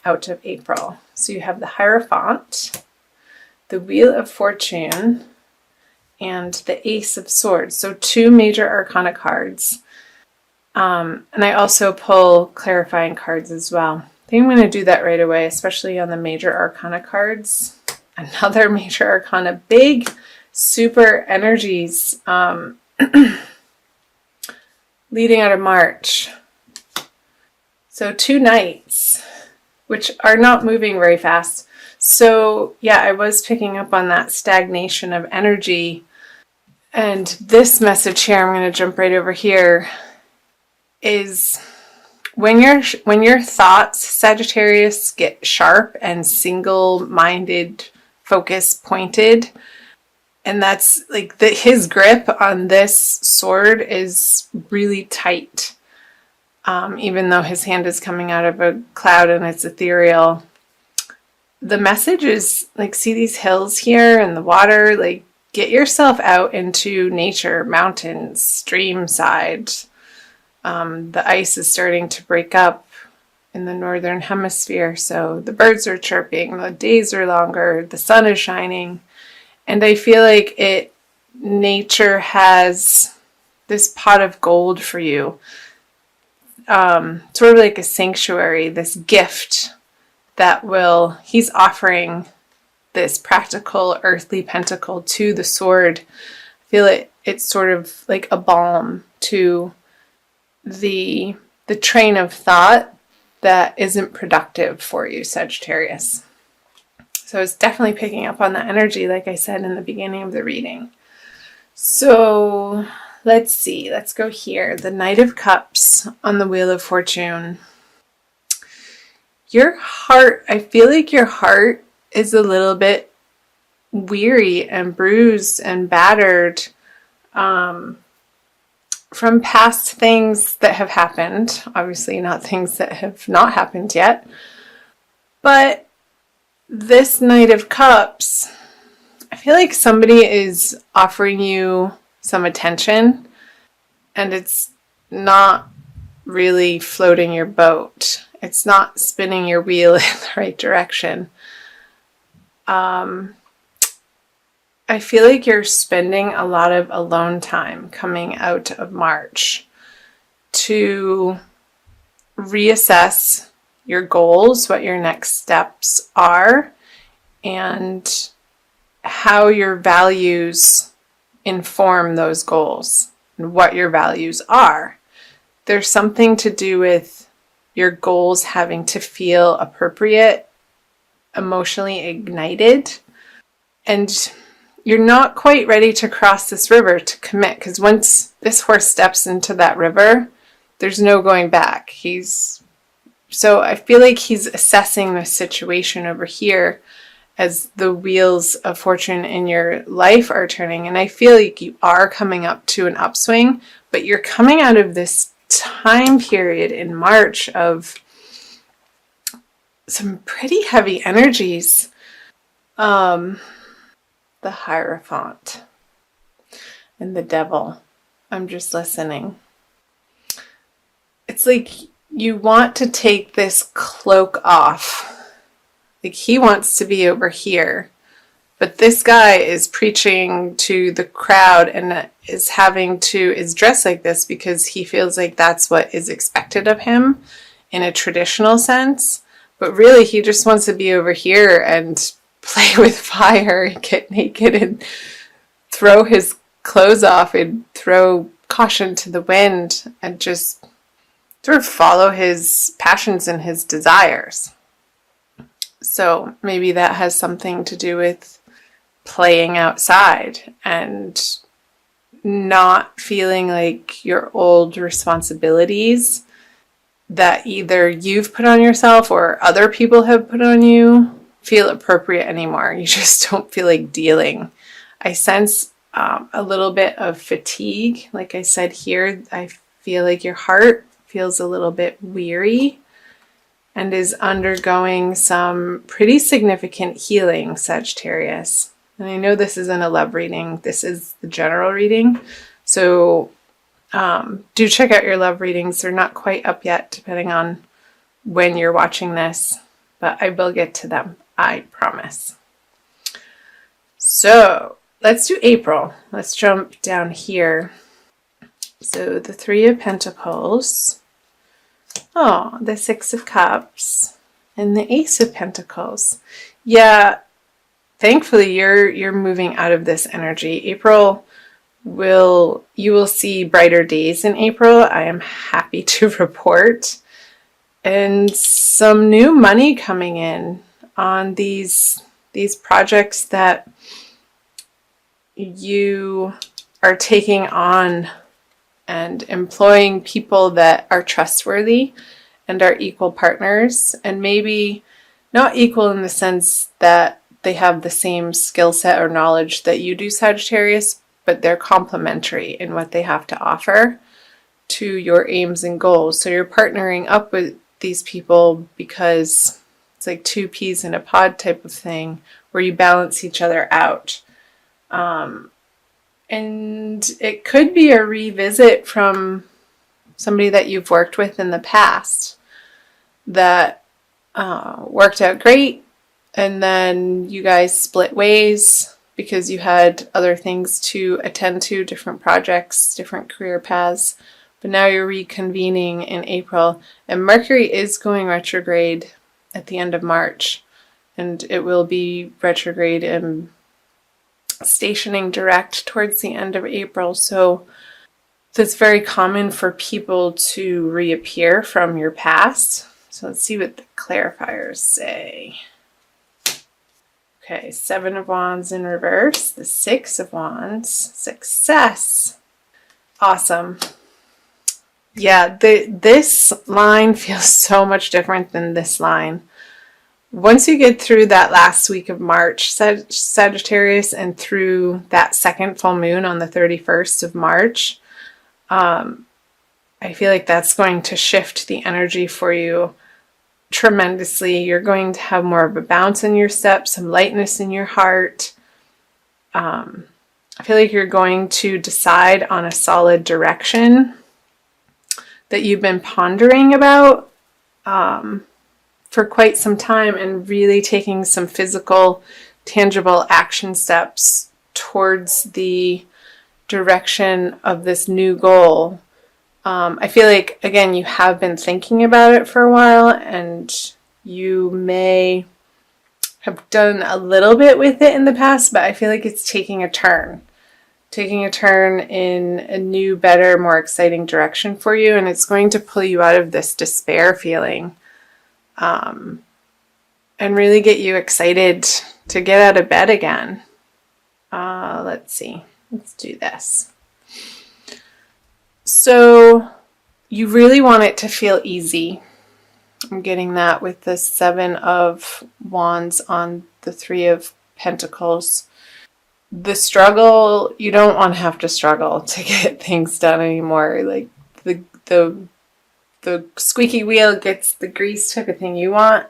out of April. So you have the Hierophant, the Wheel of Fortune, and the Ace of Swords. So 2 major arcana cards. And I also pull clarifying cards as well. I think I'm going to do that right away, especially on the major arcana cards. Another major arcana, big, super energies leading out of March. So 2 knights, which are not moving very fast. So yeah, I was picking up on that stagnation of energy. And this message here, I'm going to jump right over here, is when your thoughts, Sagittarius, get sharp and single-minded, focus pointed, and that's like his grip on this sword is really tight. Even though his hand is coming out of a cloud and it's ethereal. The message is like, see these hills here and the water, like get yourself out into nature, mountains, stream side. The ice is starting to break up in the northern hemisphere, so the birds are chirping, the days are longer, the sun is shining, and I feel like nature has this pot of gold for you, sort of like a sanctuary, this gift that he's offering this practical earthly pentacle to the sword. I feel it's sort of like a balm to the train of thought that isn't productive for you, Sagittarius. So it's definitely picking up on that energy, like I said in the beginning of the reading. So let's see, let's go here. The Knight of Cups on the Wheel of Fortune. Your heart, I feel like your heart is a little bit weary and bruised and battered from past things that have happened. Obviously not things that have not happened yet. But this Knight of Cups, I feel like somebody is offering you some attention and it's not really floating your boat. It's not spinning your wheel in the right direction. I feel like you're spending a lot of alone time coming out of March to reassess your goals, what your next steps are, and how your values inform those goals and what your values are. There's something to do with your goals having to feel appropriate, emotionally ignited, and you're not quite ready to cross this river to commit, because once this horse steps into that river, there's no going back. So I feel like he's assessing the situation over here as the wheels of fortune in your life are turning. And I feel like you are coming up to an upswing, but you're coming out of this time period in March of some pretty heavy energies. The Hierophant and the Devil. I'm just listening. It's like you want to take this cloak off. Like he wants to be over here, but this guy is preaching to the crowd and is dressed like this because he feels like that's what is expected of him in a traditional sense. But really he just wants to be over here and play with fire, get naked and throw his clothes off and throw caution to the wind and just sort of follow his passions and his desires. So maybe that has something to do with playing outside and not feeling like your old responsibilities that either you've put on yourself or other people have put on you feel appropriate anymore. You just don't feel like dealing. I sense a little bit of fatigue. Like I said here, I feel like your heart feels a little bit weary and is undergoing some pretty significant healing, Sagittarius. And I know this isn't a love reading. This is the general reading. So do check out your love readings. They're not quite up yet, depending on when you're watching this. but I will get to them, I promise. So let's do April. Let's jump down here. So the Three of Pentacles, oh, the Six of Cups, and the Ace of Pentacles. Yeah, thankfully you're moving out of this energy. April you will see brighter days in April. I am happy to report. And some new money coming in on these projects that you are taking on, and employing people that are trustworthy and are equal partners, and maybe not equal in the sense that they have the same skill set or knowledge that you do, Sagittarius, but they're complementary in what they have to offer to your aims and goals. So you're partnering up with these people because it's like two peas in a pod type of thing, where you balance each other out. And it could be a revisit from somebody that you've worked with in the past that worked out great, and then you guys split ways because you had other things to attend to, different projects, different career paths. But now you're reconvening in April, and Mercury is going retrograde at the end of March, and it will be retrograde and stationing direct towards the end of April. So that's very common for people to reappear from your past. So let's see what the clarifiers say. Okay, Seven of Wands in reverse, the Six of Wands, success. Awesome. Yeah, this line feels so much different than this line. Once you get through that last week of March, Sagittarius, and through that second full moon on the 31st of March, I feel like that's going to shift the energy for you tremendously. You're going to have more of a bounce in your step, some lightness in your heart. I feel like you're going to decide on a solid direction that you've been pondering about for quite some time, and really taking some physical, tangible action steps towards the direction of this new goal. I feel like, again, you have been thinking about it for a while, and you may have done a little bit with it in the past, but I feel like it's taking a turn in a new, better, more exciting direction for you, and it's going to pull you out of this despair feeling, and really get you excited to get out of bed again. Let's see. Let's do this. So you really want it to feel easy. I'm getting that with the Seven of Wands on the Three of Pentacles. The struggle, you don't want to have to struggle to get things done anymore. Like the squeaky wheel gets the grease type of thing. You want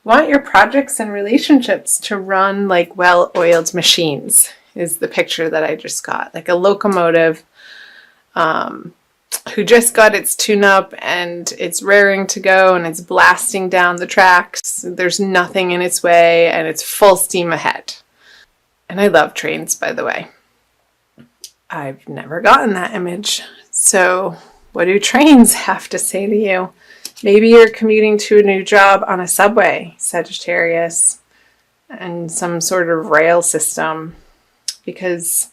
your projects and relationships to run like well-oiled machines, is the picture that I just got. Like a locomotive who just got its tune-up and it's raring to go and it's blasting down the tracks. There's nothing in its way and it's full steam ahead. And I love trains, by the way. I've never gotten that image. So what do trains have to say to you? Maybe you're commuting to a new job on a subway, Sagittarius, and some sort of rail system. Because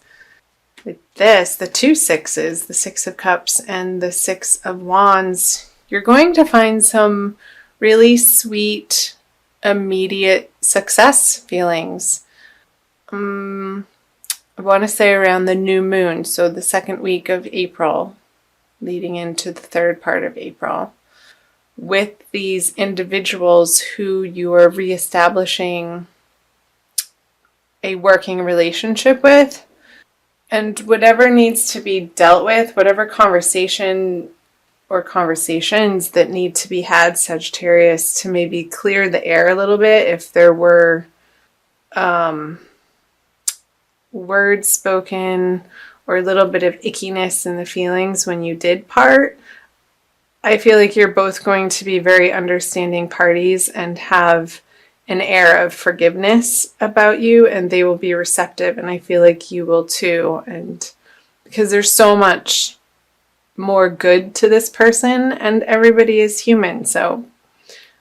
with this, the two sixes, the Six of Cups and the Six of Wands, you're going to find some really sweet, immediate success feelings. I want to say around the new moon, so the second week of April, leading into the third part of April, with these individuals who you are reestablishing a working relationship with. And whatever needs to be dealt with, whatever conversation or conversations that need to be had, Sagittarius, to maybe clear the air a little bit, if there were words spoken or a little bit of ickiness in the feelings when you did part, I feel like you're both going to be very understanding parties and have an air of forgiveness about you, and they will be receptive, and I feel like you will too. And because there's so much more good to this person, and everybody is human, so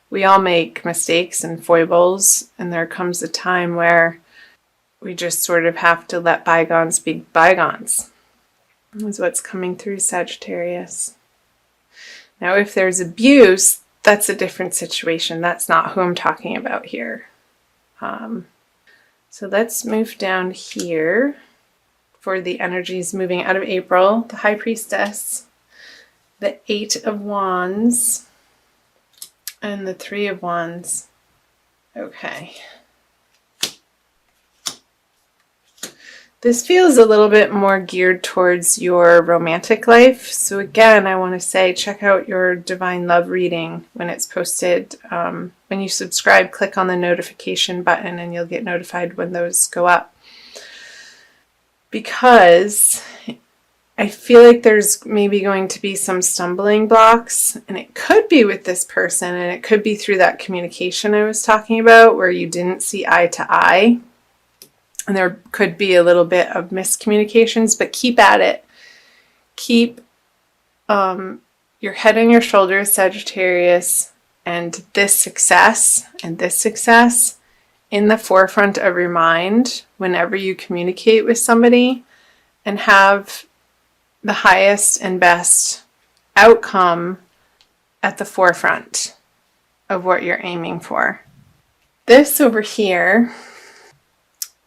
we all make mistakes and foibles, and there comes a time where we just sort of have to let bygones be bygones. Is what's coming through, Sagittarius. Now, if there's abuse, that's a different situation. That's not who I'm talking about here. So let's move down here for the energies moving out of April. The High Priestess, the Eight of Wands, and the Three of Wands. Okay. This feels a little bit more geared towards your romantic life. So again, I want to say check out your Divine Love reading when it's posted. When you subscribe, click on the notification button and you'll get notified when those go up. Because I feel like there's maybe going to be some stumbling blocks, and it could be with this person, and it could be through that communication I was talking about where you didn't see eye to eye. And there could be a little bit of miscommunications, but keep at it. Keep your head on your shoulders, Sagittarius, and this success in the forefront of your mind whenever you communicate with somebody, and have the highest and best outcome at the forefront of what you're aiming for. This over here,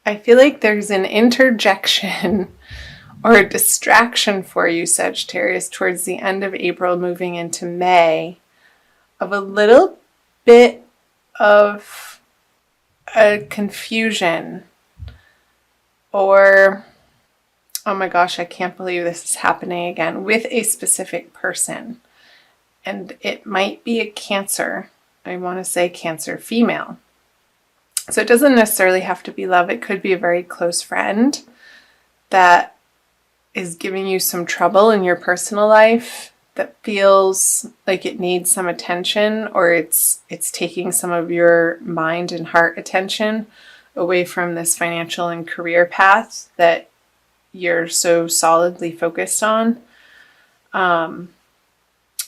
I feel like there's an interjection or a distraction for you, Sagittarius, towards the end of April, moving into May, of a little bit of a confusion or, oh my gosh, I can't believe this is happening again, with a specific person. And it might be a Cancer. I want to say Cancer female. So it doesn't necessarily have to be love. It could be a very close friend that is giving you some trouble in your personal life, that feels like it needs some attention, or it's taking some of your mind and heart attention away from this financial and career path that you're so solidly focused on. And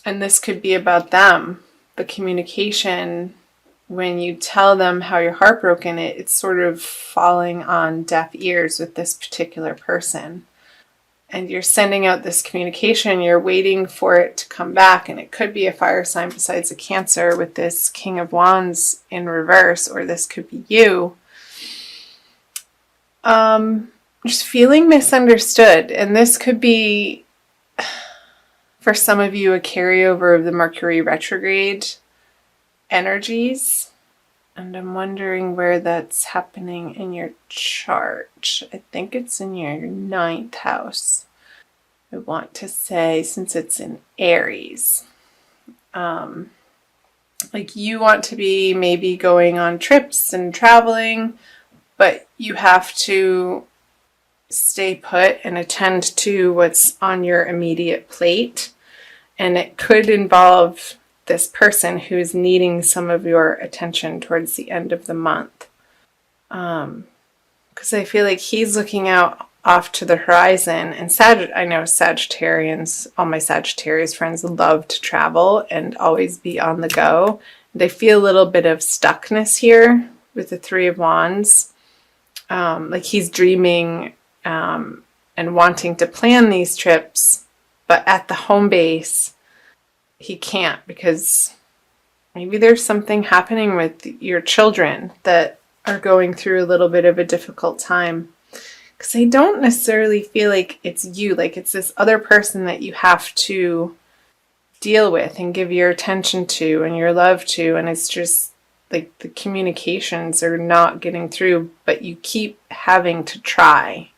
this could be about them. The communication, when you tell them how you're heartbroken, it's sort of falling on deaf ears with this particular person. And you're sending out this communication, you're waiting for it to come back, and it could be a fire sign besides a Cancer with this King of Wands in reverse, or this could be you. Just feeling misunderstood, and this could be, for some of you, a carryover of the Mercury retrograde energies, and I'm wondering where that's happening in your chart. I think it's in your 9th house. I want to say, since it's in Aries, like you want to be maybe going on trips and traveling, but you have to stay put and attend to what's on your immediate plate, and it could involve this person who is needing some of your attention towards the end of the month. Because I feel like he's looking out off to the horizon, and I know Sagittarians, all my Sagittarius friends love to travel and always be on the go. And I feel a little bit of stuckness here with the Three of Wands. Like he's dreaming and wanting to plan these trips, but at the home base, he can't, because maybe there's something happening with your children that are going through a little bit of a difficult time. Because I don't necessarily feel like it's you, like it's this other person that you have to deal with and give your attention to and your love to, and it's just like the communications are not getting through, but you keep having to try.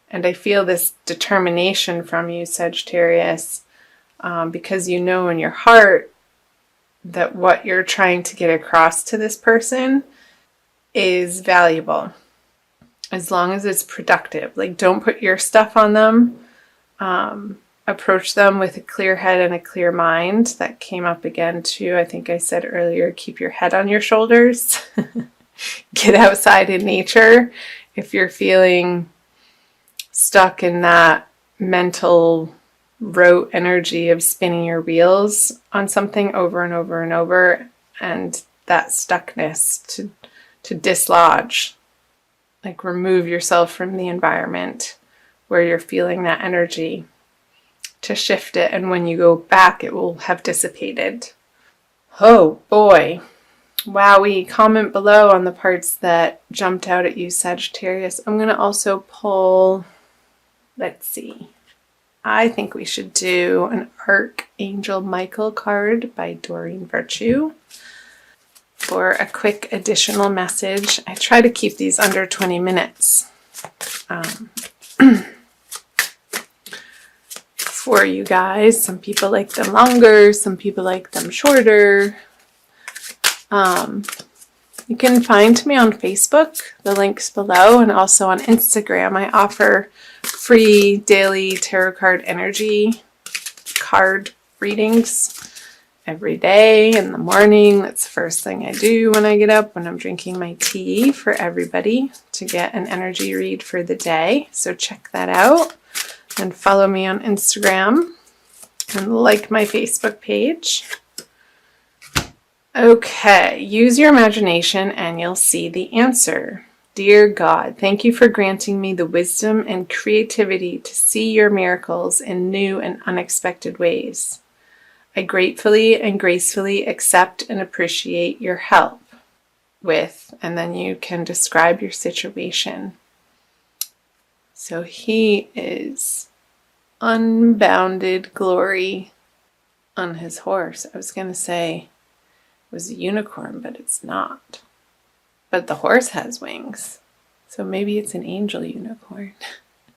And I feel this determination from you, Sagittarius, because you know in your heart that what you're trying to get across to this person is valuable, as long as it's productive. Like, don't put your stuff on them. approach them with a clear head and a clear mind. That came up again too. I think I said earlier, keep your head on your shoulders. Get outside in nature. If you're feeling stuck in that mental rote energy of spinning your wheels on something over and over and over, and that stuckness to dislodge, like remove yourself from the environment where you're feeling that energy, to shift it, and when you go back it will have dissipated. Oh boy. Wowie. Comment below on the parts that jumped out at you, Sagittarius. I'm going to also pull, let's see, I think we should do an Archangel Michael card by Doreen Virtue for a quick additional message. I try to keep these under 20 minutes for you guys. Some people like them longer, some people like them shorter. You can find me on Facebook, the link's below, and also on Instagram. I offer free daily tarot card energy card readings every day in the morning. That's the first thing I do when I get up, when I'm drinking my tea, for everybody to get an energy read for the day. So check that out and follow me on Instagram and like my Facebook page. Okay, use your imagination and you'll see the answer. Dear God, thank you for granting me the wisdom and creativity to see your miracles in new and unexpected ways. I gratefully and gracefully accept and appreciate your help with, and then you can describe your situation. So he is unbounded glory on his horse. I was going to say was a unicorn, but it's not. But the horse has wings, so maybe it's an angel unicorn.